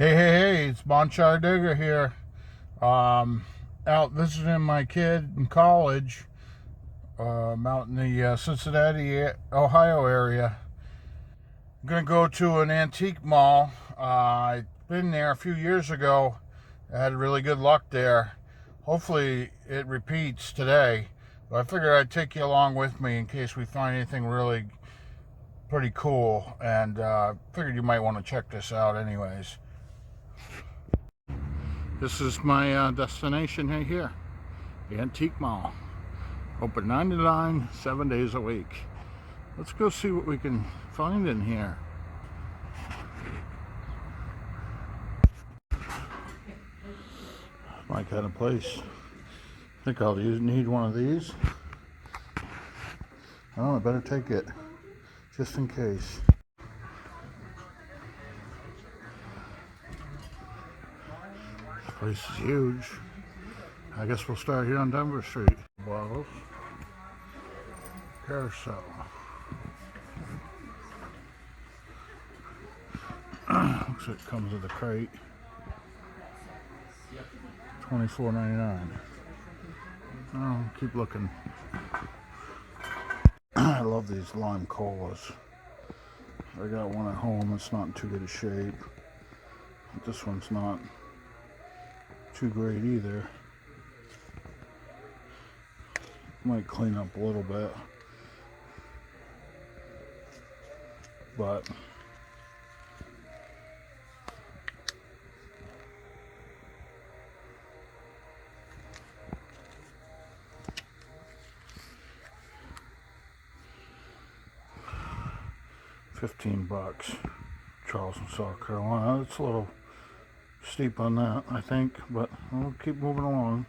Hey, it's Bonchar Digger here. Out visiting my kid in college. Out in the Cincinnati, Ohio area. I'm going to go to an antique mall. I've been there a few years ago. I had really good luck there. Hopefully it repeats today. But I figured I'd take you along with me in case we find anything really pretty cool. And figured you might want to check this out anyways. This is my destination right here, the Antique Mall. Open 9 to 9, 7 days a week. Let's go see what we can find in here. My kind of place. I think I'll need one of these. Oh, I better take it, just in case. This place is huge. I guess we'll start here on Denver Street. Bottles. Carousel. Looks like it comes with a crate. $24.99. Oh, keep looking. I love these lime colas. I got one at home. It's not in too good a shape. But this one's not too great either. Might clean up a little bit, but $15. Charleston, South Carolina. It's a little steep on that, I think, but we'll keep moving along.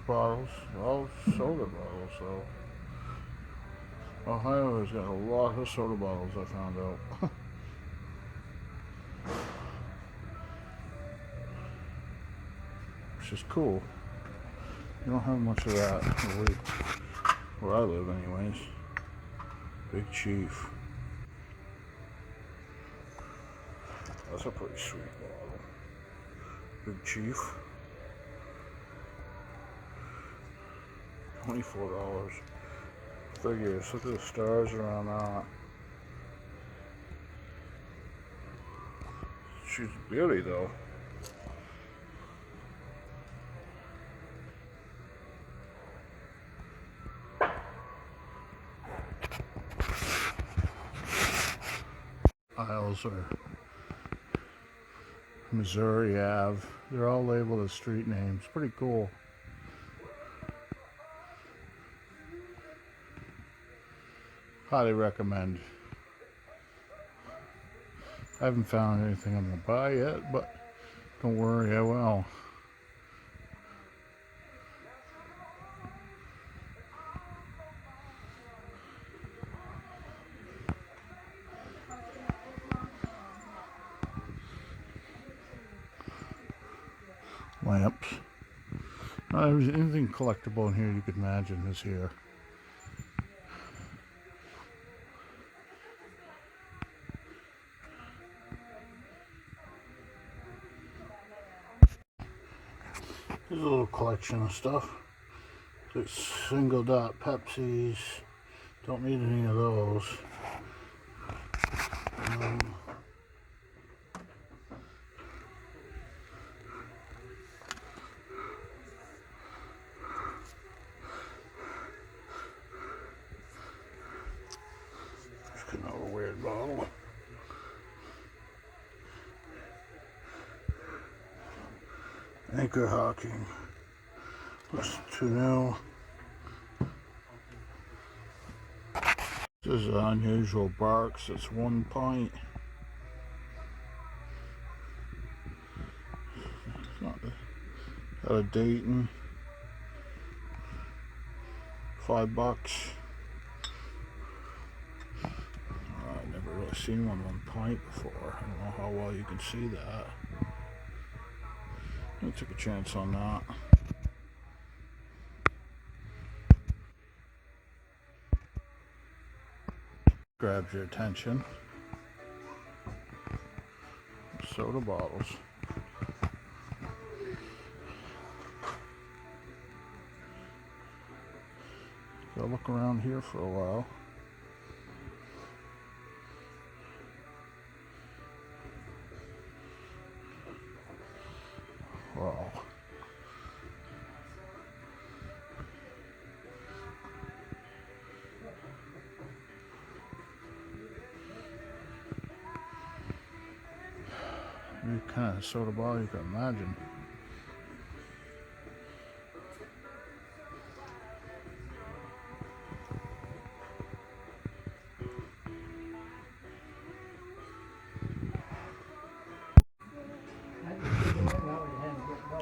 Bottles, all soda bottles, so Ohio has got a lot of soda bottles, I found out. Which is cool. You don't have much of that where I live anyways. Big Chief. That's a pretty sweet bottle. Big Chief. $24. Figures. Look at the stars around that. She's a beauty though. Aisles are Missouri Ave. They're all labeled as street names. Pretty cool. Highly recommend. I haven't found anything I'm gonna buy yet, but don't worry, I will. Lamps. Anything collectible in here you could imagine is here. There's a little collection of stuff. Like single dot Pepsis. Don't need any of those. Just another weird bottle. Anchor Hawking. Looks too new. This is an unusual box. It's 1 pint. Out of Dayton. $5. I've never really seen one 1 pint before. I don't know how well you can see that. took a chance on that. Grabs your attention. Soda bottles. Go look around here for a while. Wow. Any kind of soda bottle you can imagine.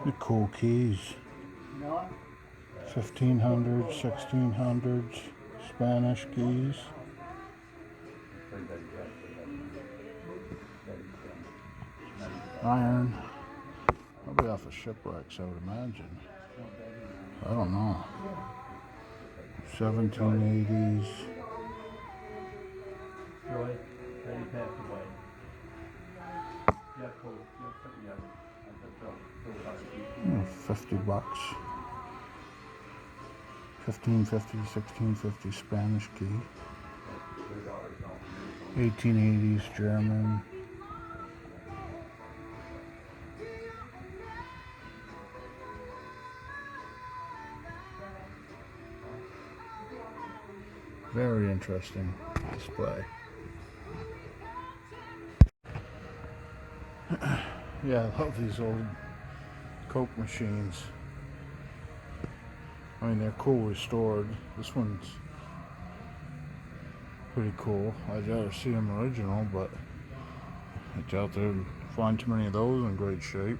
The cool keys. 1500s, 1600s, Spanish keys. Iron. Probably off of shipwrecks, I would imagine. I don't know. 1780s. 50 bucks. 1550, 1650 Spanish key. 1880s German. Very interesting display. Yeah, I love these old Coke machines. I mean, they're cool restored. This one's pretty cool. I'd rather see them original, but I doubt they'd find too many of those in great shape.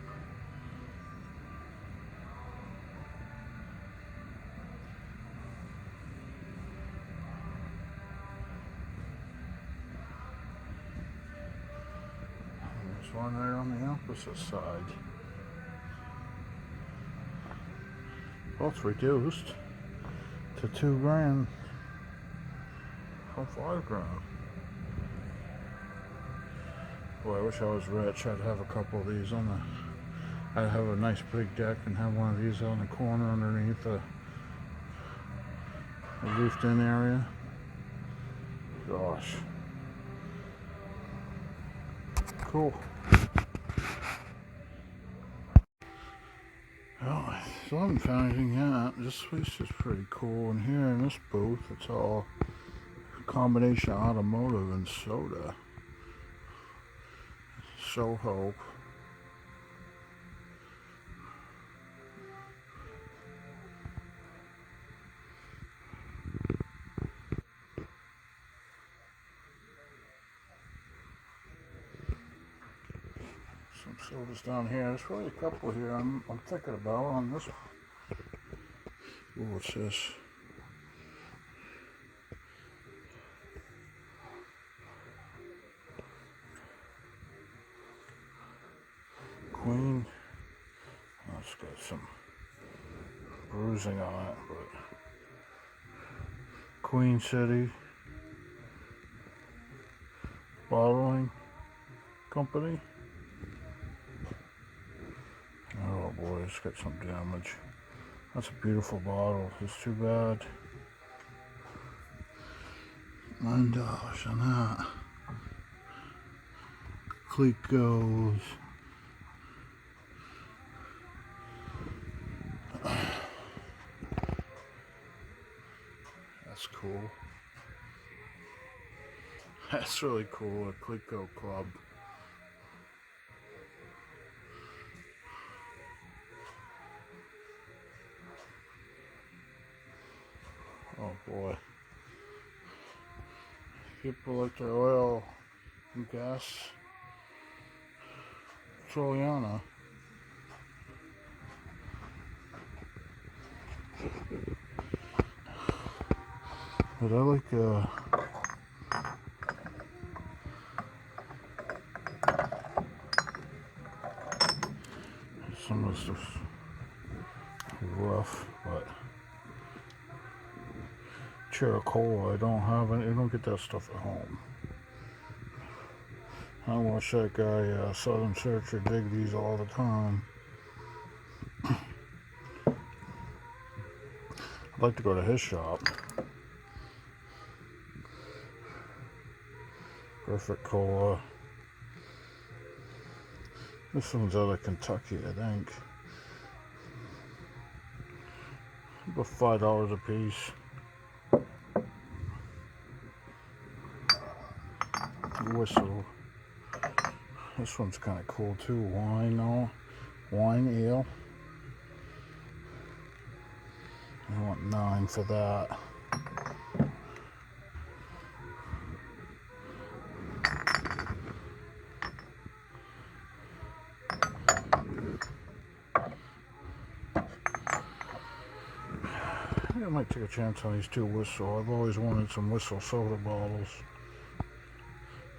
There's one right on the opposite side. Both reduced to $2,000 from $5,000. Boy, I wish I was rich. I'd have a couple of these on the. I'd have a nice big deck and have one of these on the corner underneath the roofed-in area. Gosh, cool. Well, I still haven't found anything yet. This place is pretty cool. And here in this booth, it's all a combination of automotive and soda. Soho. Some sodas down here. There's really a couple here I'm thinking about on this one. Ooh, what's this? Queen. Oh, it's got some bruising on it, but Queen City Bottling Company. Oh boy, it's got some damage. That's a beautiful bottle. It's too bad. $9 on that. Clicos. That's cool. That's really cool. A Clico Club. Oh boy. People like their oil and gas. Trolliana. But I like Some of the stuff's rough, but Chericola, I don't have any. I don't get that stuff at home. I watch that guy, Southern Searcher, dig these all the time. I'd like to go to his shop. Perfect Cola. This one's out of Kentucky, I think. About $5 a piece. Whistle. This one's kind of cool too. Wine ale. I want $9 for that. I might take a chance on these two Whistle. I've always wanted some Whistle soda bottles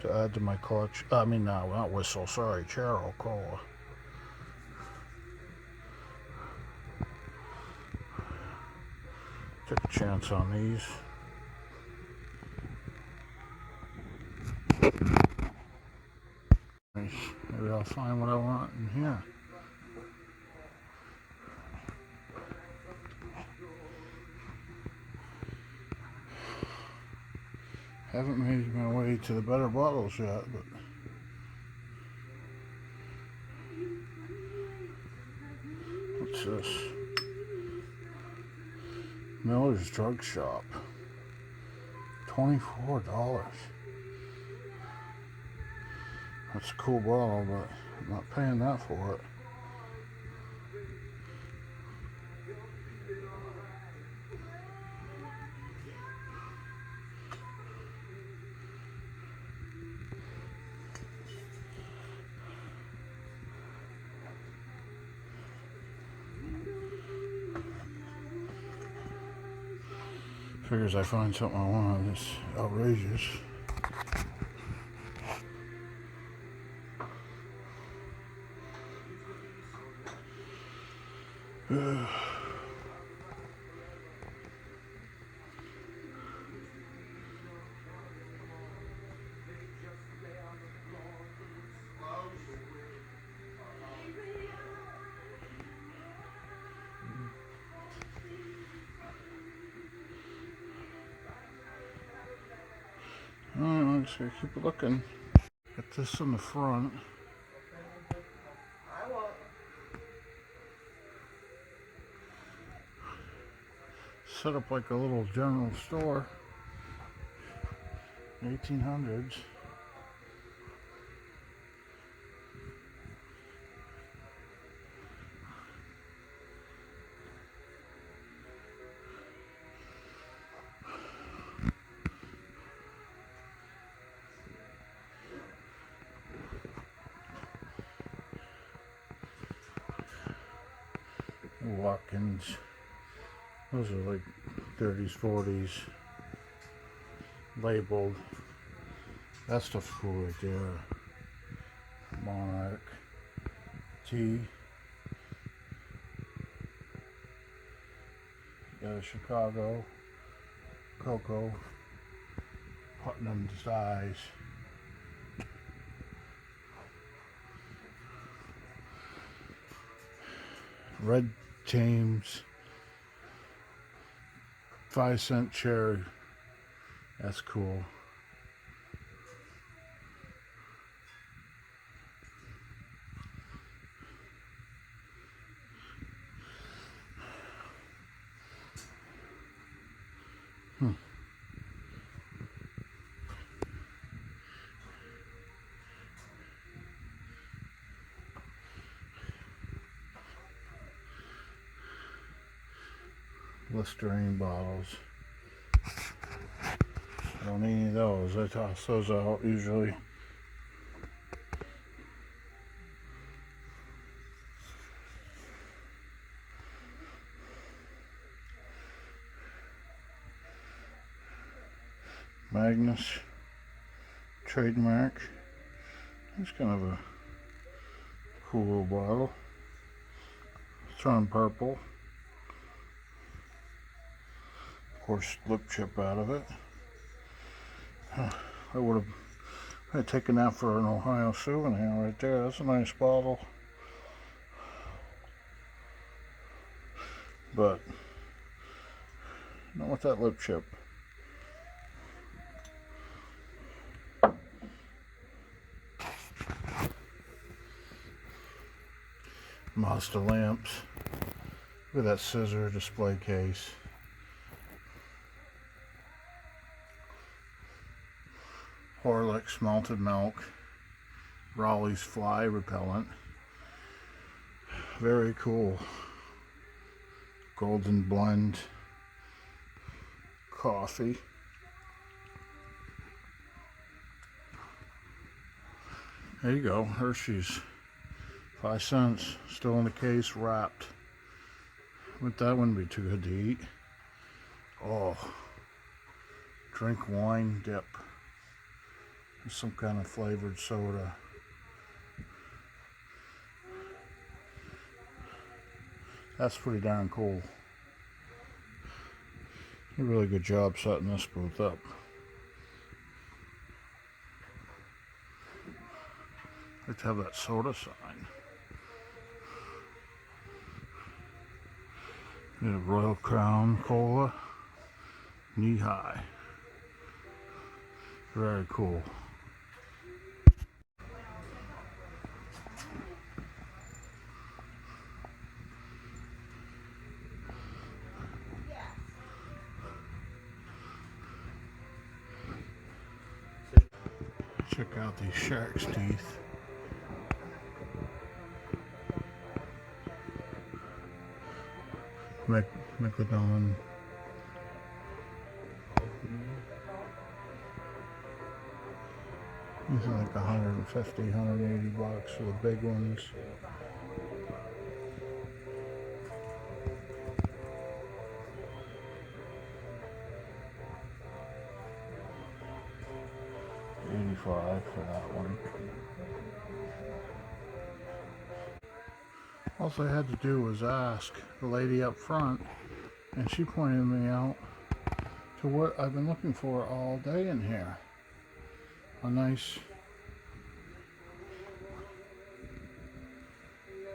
to add to my collection. I mean, no, not Whistle, sorry, Chericola. Take a chance on these. Nice. Maybe I'll find what I want in here. Haven't made my way to the better bottles yet, but what's this? Miller's Drug Shop. $24. That's a cool bottle, but I'm not paying that for it. Figures I find something I want. It's outrageous. Alright, let's keep looking. Got this in the front. Set up like a little general store. 1800s. Watkins. Those are like 30s, 40s. Labeled. That stuff's cool right there. Monarch. Tea. Got a Chicago. Cocoa. Putnam size. Red James, 5-cent cherry. That's cool. Listerine bottles. I don't need any of those. I toss those out usually. Magnus trademark. It's kind of a cool little bottle. two-tone purple. Of course, lip chip out of it. I would have taken that for an Ohio souvenir right there. That's a nice bottle. But not with that lip chip. Mazda lamps. Look at that scissor display case. Horlicks malted milk. Raleigh's fly repellent. Very cool. Golden blend coffee. There you go, Hershey's. 5 cents, still in the case, wrapped. But that wouldn't be too good to eat. Oh, drink wine dip. It's some kind of flavored soda. That's pretty darn cool. A really good job setting this booth up. Let's have that soda sign. Get a Royal Crown Cola, knee high. Very cool. Check out these shark's teeth. Megalodon. These are like 150, 180 bucks for the big ones. $85 for that one. All I had to do was ask the lady up front, and she pointed me out to what I've been looking for all day in here. A nice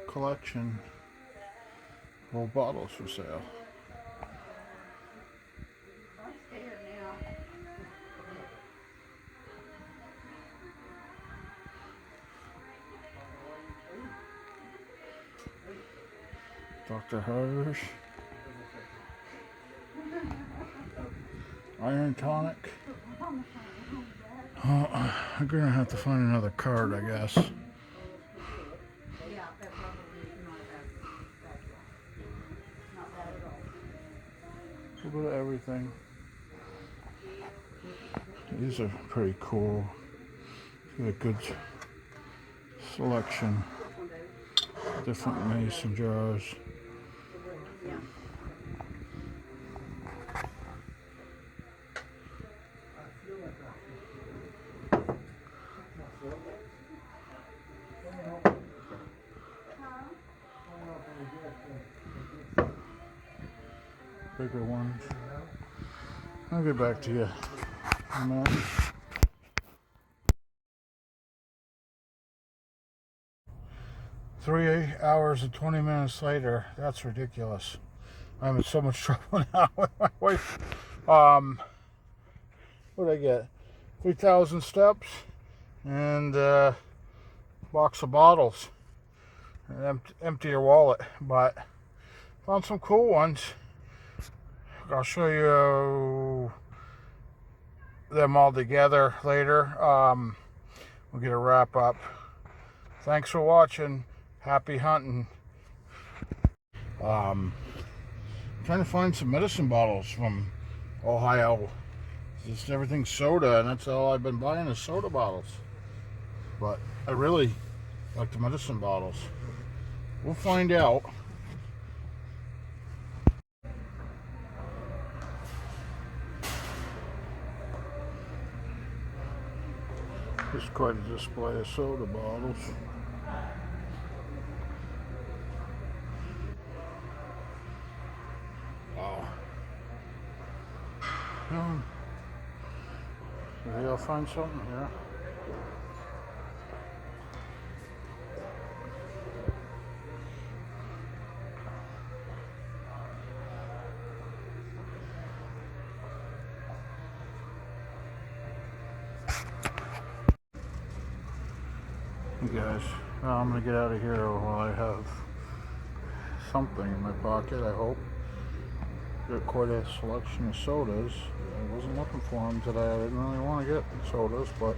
collection of old bottles for sale. Dr. Hirsch, Iron Tonic. Oh, I'm gonna have to find another card, I guess. A little bit of everything. These are pretty cool. Got a good selection. Different mason jars. Bigger ones. I'll get back to you in a minute. 3 hours and 20 minutes later. That's ridiculous. I'm in so much trouble now with my wife. What did I get? 3,000 steps and box of bottles. And empty your wallet, but found some cool ones. I'll show you them all together later. We'll get a wrap up. Thanks for watching. Happy hunting. Trying to find some medicine bottles from Ohio. Just everything's soda, and that's all I've been buying is soda bottles. But I really like the medicine bottles. We'll find out. There's quite a display of soda bottles. Maybe I'll find something here. You guys, I'm gonna get out of here while I have something in my pocket, I hope. Got quite a selection of sodas. I wasn't looking for them today. I didn't really want to get sodas, but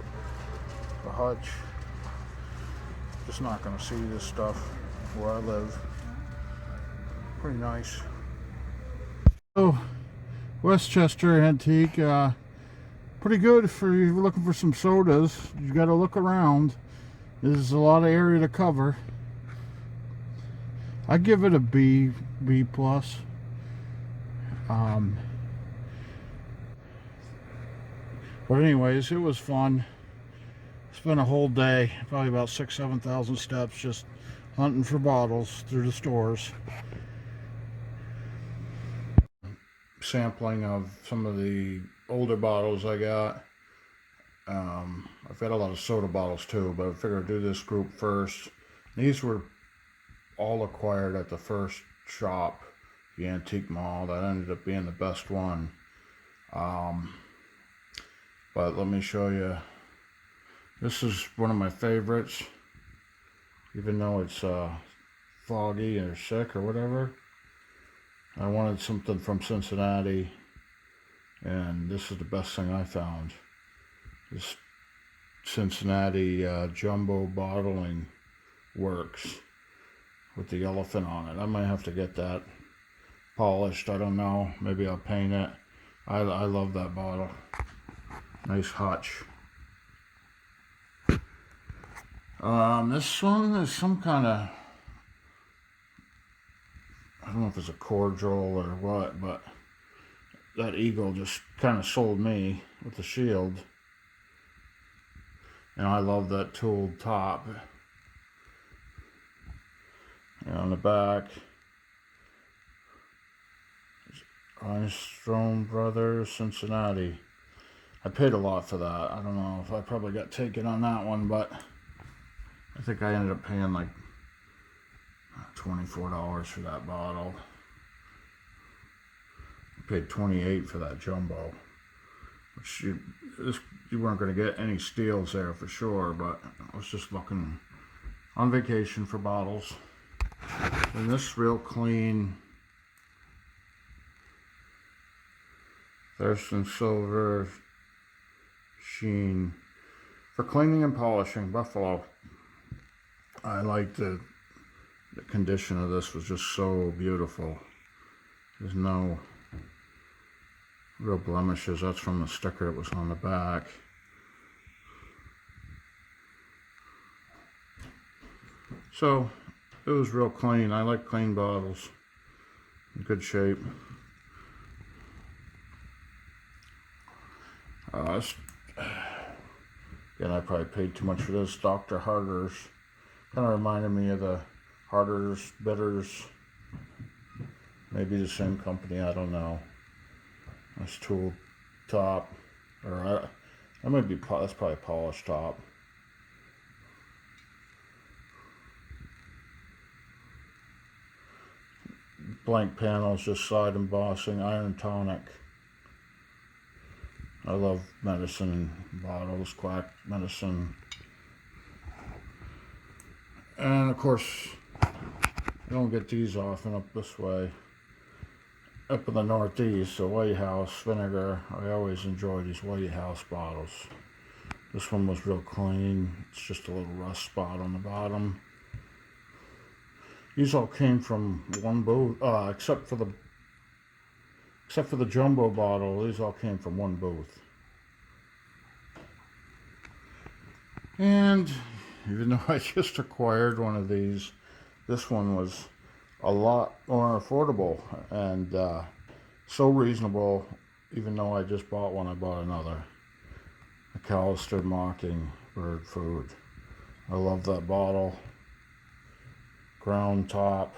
the hutch, just not going to see this stuff where I live. Pretty nice. Oh, Westchester Antique. Pretty good for you looking for some sodas. You got to look around. There's a lot of area to cover. I give it a B plus. But anyways, it was fun. Spent a whole day, probably about 6,000-7,000 steps, just hunting for bottles through the stores. Sampling of some of the older bottles I got. I've got a lot of soda bottles too, but I figured I'd do this group first. These were all acquired at the first shop, the Antique Mall. That ended up being the best one. But let me show you. This is one of my favorites, even though it's foggy or sick or whatever. I wanted something from Cincinnati, and this is the best thing I found. This Cincinnati jumbo bottling works with the elephant on it. I might have to get that polished. I don't know. Maybe I'll paint it. I love that bottle. Nice hutch. This one is some kind of, I don't know if it's a cordial or what, but that eagle just kind of sold me with the shield. And I love that tooled top. And on the back, Armstrong Brothers, Cincinnati. I paid a lot for that. I don't know if I probably got taken on that one, but I think I ended up paying like $24 for that bottle. I paid $28 for that jumbo, which you weren't going to get any steals there for sure, but I was just looking on vacation for bottles. And this real clean Thurston Silver Sheen for cleaning and polishing, Buffalo. I like the condition of this was just so beautiful. There's no real blemishes. That's from the sticker that was on the back. So it was real clean. I like clean bottles. In good shape. Again, I probably paid too much for this. Dr. Harder's. Kind of reminded me of the Harder's Bitters. Maybe the same company, I don't know. Nice tool top. Or that might be, that's probably a polished top. Blank panels, just side embossing, iron tonic. I love medicine bottles, quack medicine. And of course, you don't get these often up this way. Up in the Northeast, the White House vinegar. I always enjoy these White House bottles. This one was real clean. It's just a little rust spot on the bottom. These all came from one booth, except for the jumbo bottle. These all came from one booth. And even though I just acquired one of these, this one was a lot more affordable and so reasonable. Even though I just bought one, I bought another. McAllister Mockingbird Food. I love that bottle. Ground top.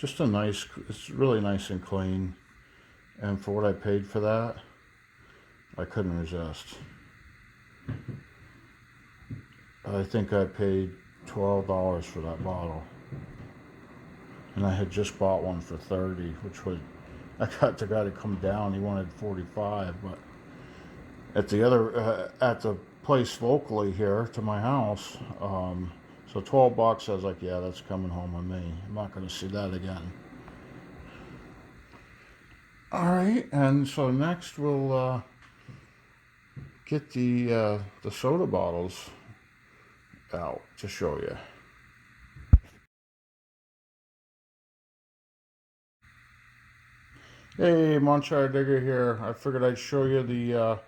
Just a nice, it's really nice and clean. And for what I paid for that, I couldn't resist. I think I paid $12 for that bottle. And I had just bought one for 30, which was, I got the guy to come down, he wanted 45, but at the place locally here to my house, so 12 bucks, I was like, yeah, that's coming home with me. I'm not going to see that again. All right, and so next we'll get the soda bottles out to show you. Hey, Monchar Digger here. I figured I'd show you the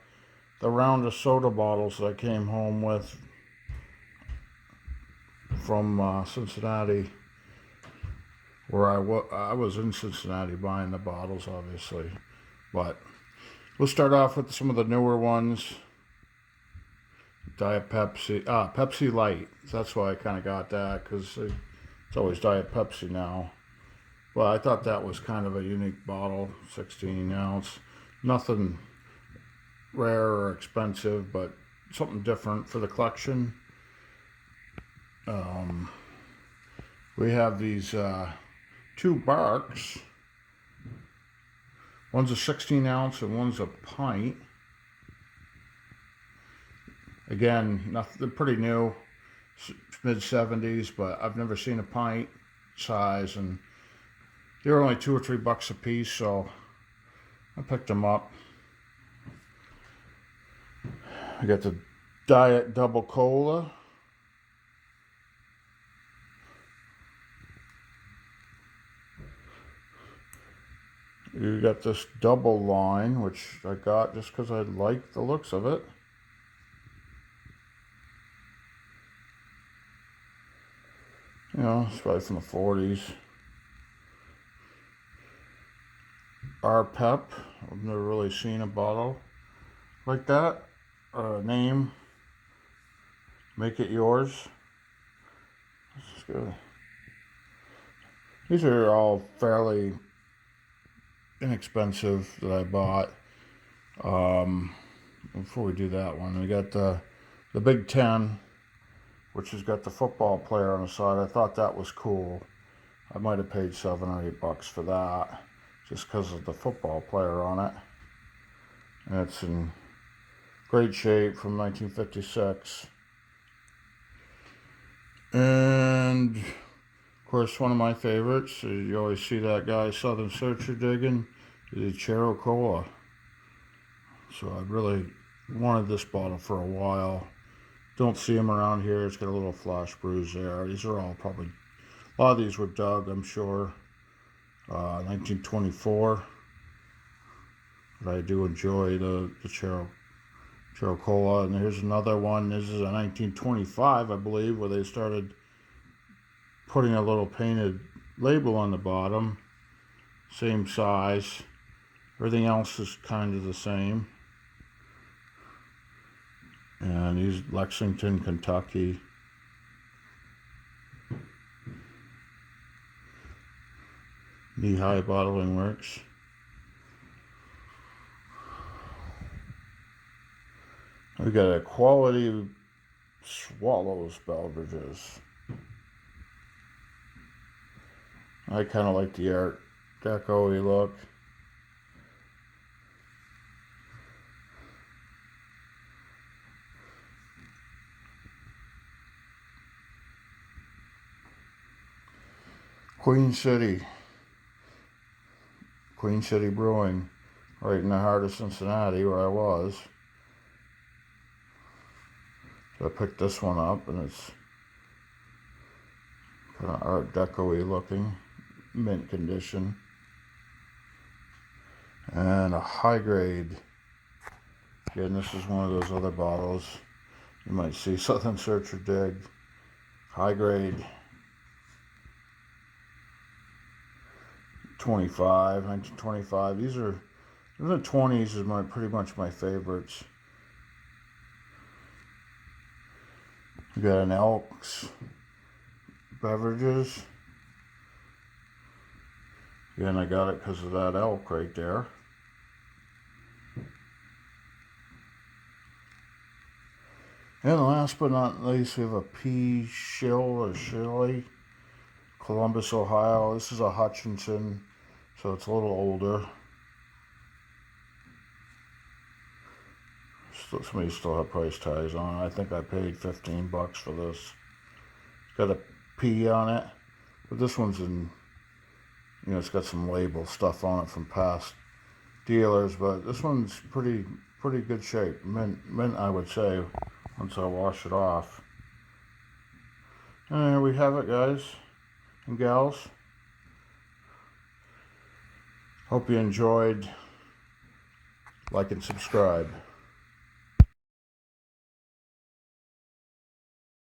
round of soda bottles that I came home with from Cincinnati, where I was in Cincinnati buying the bottles, obviously. But we'll start off with some of the newer ones. Diet Pepsi, Pepsi Light. That's why I kind of got that, because it's always Diet Pepsi now. Well, I thought that was kind of a unique bottle, 16 ounce. Nothing rare or expensive, but something different for the collection. We have these two barks. One's a 16 ounce and one's a pint. Again, they're pretty new, mid 70s, but I've never seen a pint size, and they were only $2 or $3 a piece, so I picked them up. I got the Diet Double Cola. You got this double line, which I got just because I like the looks of it. You know, it's probably from the 40s. Pep. I've never really seen a bottle like that. Name. Make it yours. This is good. These are all fairly inexpensive that I bought. Before we do that one, we got the Big Ten, which has got the football player on the side. I thought that was cool. I might have paid $7 or $8 for that, just because of the football player on it. And it's in great shape from 1956. And of course, one of my favorites, you always see that guy Southern Searcher digging, is the Chero Cola. So I really wanted this bottle for a while. Don't see them around here. It's got a little flash bruise there. These are all probably, a lot of these were dug, I'm sure. 1924. But I do enjoy the Chero Cola. And here's another one. This is a 1925, I believe, where they started putting a little painted label on the bottom. Same size. Everything else is kind of the same. And these Lexington, Kentucky. Knee-High Bottling Works. We got a Quality Swallows beverages. I kind of like the Art Deco-y look. Queen City Brewing, right in the heart of Cincinnati, where I was. So I picked this one up, and it's kind of Art Deco-y looking, mint condition. And a high grade. Again, this is one of those other bottles. You might see Southern Searcher dig. High grade. 1925. These are the 20s is pretty much my favorites. We got an Elks Beverages. Again, I got it because of that elk right there. And last but not least, we have a pea shill or shilly, Columbus, Ohio. This is a Hutchinson, so it's a little older. Some of these still have price tags on it. I think I paid 15 bucks for this. It's got a P on it, but this one's in, you know, it's got some label stuff on it from past dealers, but this one's pretty good shape. Mint, I would say, once I wash it off. And there we have it, guys and gals. Hope you enjoyed. Like and subscribe.